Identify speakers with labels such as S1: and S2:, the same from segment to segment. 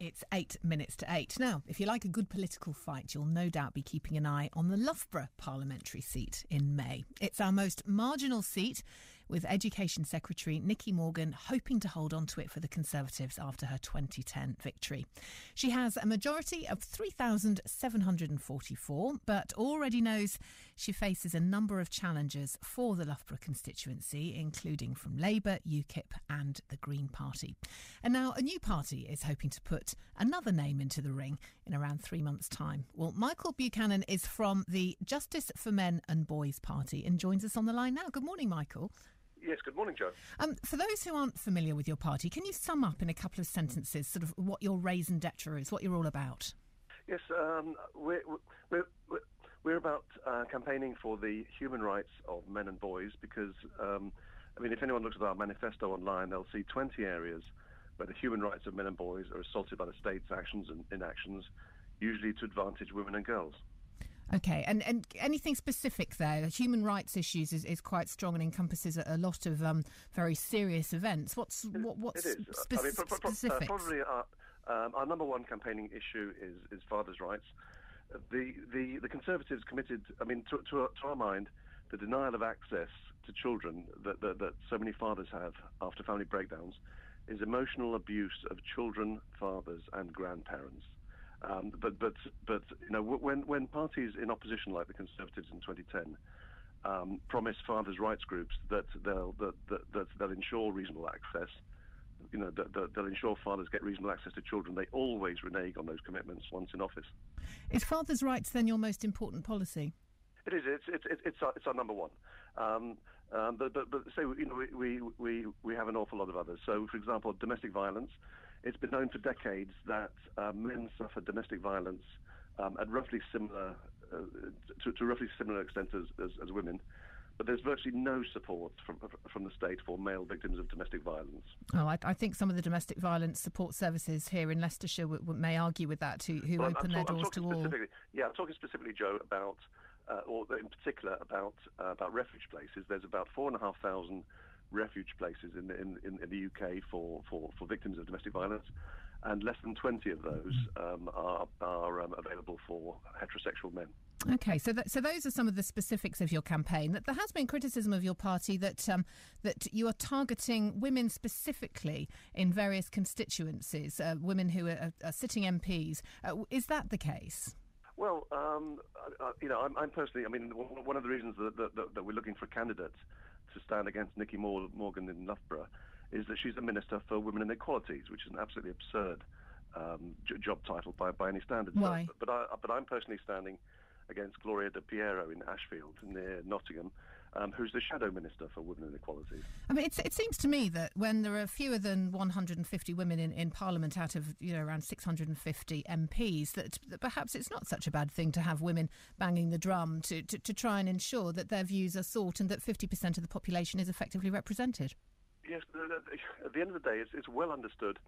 S1: It's 8 minutes to 8. Now, if you like a good political fight, you'll no doubt be keeping an eye on the Loughborough parliamentary seat in May. It's our most marginal seat, with Education Secretary Nicky Morgan hoping to hold on to it for the Conservatives after her 2010 victory. She has a majority of 3,744, but already knows she faces a number of challenges for the Loughborough constituency, including from Labour, UKIP and the Green Party. And now a new party is hoping to put another name into the ring in around 3 months' time. Well, Michael Buchanan is from the Justice for Men and Boys Party and joins us on the line now. Good morning, Michael.
S2: Yes, good morning, Jo.
S1: For those who aren't familiar with your party, can you sum up in a couple of sentences sort of what your raison d'etre is, what you're all about?
S2: Yes, we're about campaigning for the human rights of men and boys because, if anyone looks at our manifesto online, they'll see 20 areas where the human rights of men and boys are assaulted by the state's actions and inactions, usually to advantage women and girls.
S1: OK, and anything specific there? Human rights issues is quite strong and encompasses a lot of very serious events. What's specific?
S2: Probably our number one campaigning issue is fathers' rights. The Conservatives committed, to our mind, the denial of access to children that so many fathers have after family breakdowns is emotional abuse of children, fathers and grandparents. When parties in opposition like the Conservatives in 2010 promise fathers' rights groups that they'll ensure reasonable access, they'll ensure fathers get reasonable access to children, they always renege on those commitments once in office.
S1: Is fathers' rights then your most important policy?
S2: It is. It's our number one. But say we have an awful lot of others. So, for example, domestic violence. It's been known for decades that men suffer domestic violence at roughly similar to roughly similar extent as women. But there's virtually no support from the state for male victims of domestic violence.
S1: Oh, I think some of the domestic violence support services here in Leicestershire may argue with that, who open their doors to all.
S2: Yeah, I'm talking specifically, Jo, about, or in particular about refuge places. There's about 4,500 refuge places in the UK for victims of domestic violence, and less than 20 of those are available for heterosexual men.
S1: OK, so those are some of the specifics of your campaign. That there has been criticism of your party that you are targeting women specifically in various constituencies, women who are sitting MPs. Is that the case?
S2: Well, I'm personally, one of the reasons that we're looking for candidates to stand against Nicky Morgan in Loughborough is that she's a Minister for Women and Equalities, which is an absolutely absurd job title by any standards.
S1: Why?
S2: But I'm personally standing against Gloria De Piero in Ashfield, near Nottingham, who's the Shadow Minister for Women and Equalities.
S1: It seems to me that when there are fewer than 150 women in Parliament out of around 650 MPs, that perhaps it's not such a bad thing to have women banging the drum to try and ensure that their views are sought and that 50% of the population is effectively represented.
S2: Yes, at the end of the day, it's well understood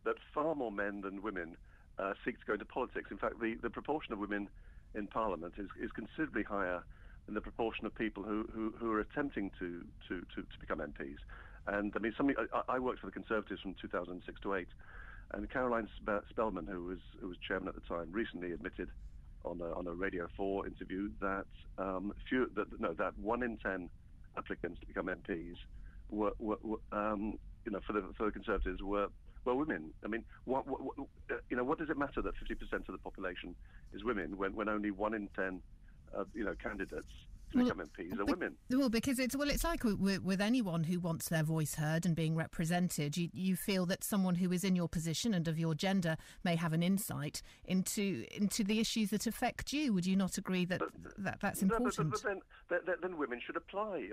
S2: that far more men than women seek to go into politics. In fact, the proportion of women in Parliament is considerably higher than the proportion of people who are attempting to become MPs. And I worked for the Conservatives from 2006 to 8, and Caroline Spellman, who was chairman at the time, recently admitted on a Radio 4 interview that that 1 in 10 applicants to become MPs were for the Conservatives were women. What does it matter that 50% of the population is women when only 1 in 10 candidates to become MPs are women?
S1: Well, because it's like with anyone who wants their voice heard and being represented. You feel that someone who is in your position and of your gender may have an insight into the issues that affect you. Would you not agree that's important?
S2: But then women should apply.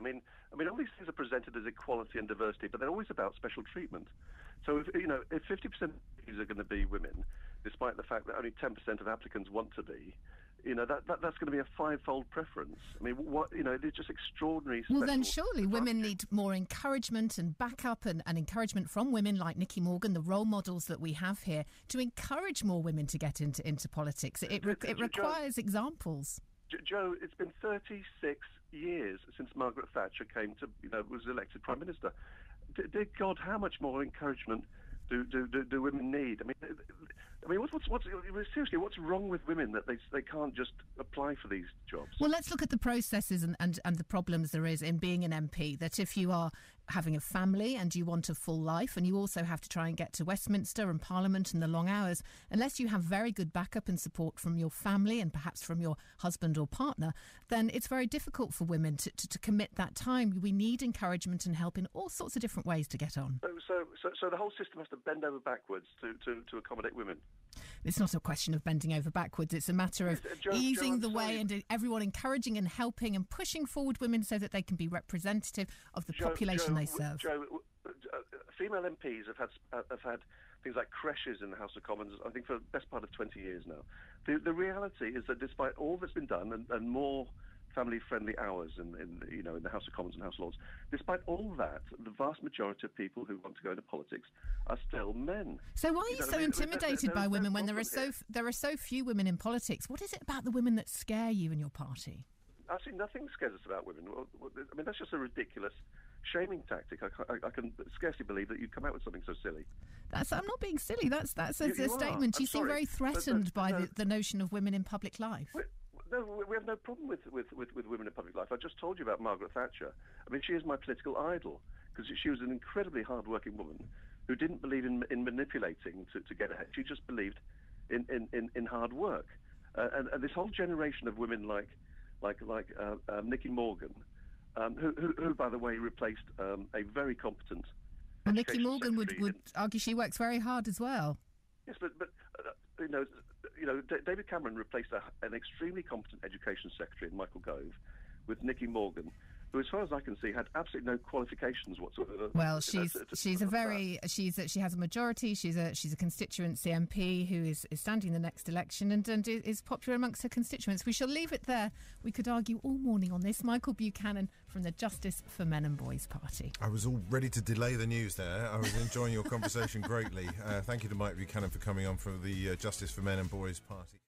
S2: All these things are presented as equality and diversity, but they're always about special treatment. So if 50% of these are going to be women, despite the fact that only 10% of applicants want to be, that's going to be a fivefold preference. It's just extraordinary.
S1: Well, then surely women need more encouragement and backup and encouragement from women like Nicky Morgan, the role models that we have here, to encourage more women to get into politics. It requires examples.
S2: Jo, it's been 36 years since Margaret Thatcher was elected Prime Minister. Dear God, how much more encouragement do women need? I mean, seriously, what's wrong with women that they can't just apply for these jobs?
S1: Well, let's look at the processes and the problems there is in being an MP, that if you are having a family and you want a full life and you also have to try and get to Westminster and Parliament and the long hours, unless you have very good backup and support from your family and perhaps from your husband or partner, then it's very difficult for women to commit that time. We need encouragement and help in all sorts of different ways to get on.
S2: So the whole system has to bend over backwards to accommodate women?
S1: It's not a question of bending over backwards. It's a matter of easing the way and everyone encouraging and helping and pushing forward women so that they can be representative of the population they serve.
S2: Female MPs have had things like creches in the House of Commons, I think, for the best part of 20 years now. The reality is that despite all that's been done and more family-friendly hours in the House of Commons and House of Lords, despite all that, the vast majority of people who want to go into politics are still men.
S1: So why are you so intimidated by women when there are so few women in politics? What is it about the women that scare you and your party?
S2: Actually, nothing scares us about women. I mean, that's just a ridiculous shaming tactic. I can scarcely believe that you'd come out with something so silly.
S1: I'm not being silly. That's a statement. You seem very threatened by the notion of women in public life.
S2: No, we have no problem with women in public life. I just told you about Margaret Thatcher. I mean, she is my political idol because she was an incredibly hard-working woman who didn't believe in manipulating to get ahead. She just believed in hard work. And this whole generation of women like Nicky Morgan, who, by the way, replaced a very competent.
S1: Well, Nicky Morgan would argue she works very hard as well.
S2: Yes, but David Cameron replaced an extremely competent education secretary in Michael Gove with Nicky Morgan, who, as far as I can see, had absolutely no qualifications whatsoever. Well, she
S1: has a majority. She's a constituency MP who is standing the next election and is popular amongst her constituents. We shall leave it there. We could argue all morning on this. Michael Buchanan from the Justice for Men and Boys Party.
S3: I was all ready to delay the news there. I was enjoying your conversation greatly. Thank you to Mike Buchanan for coming on for the Justice for Men and Boys Party.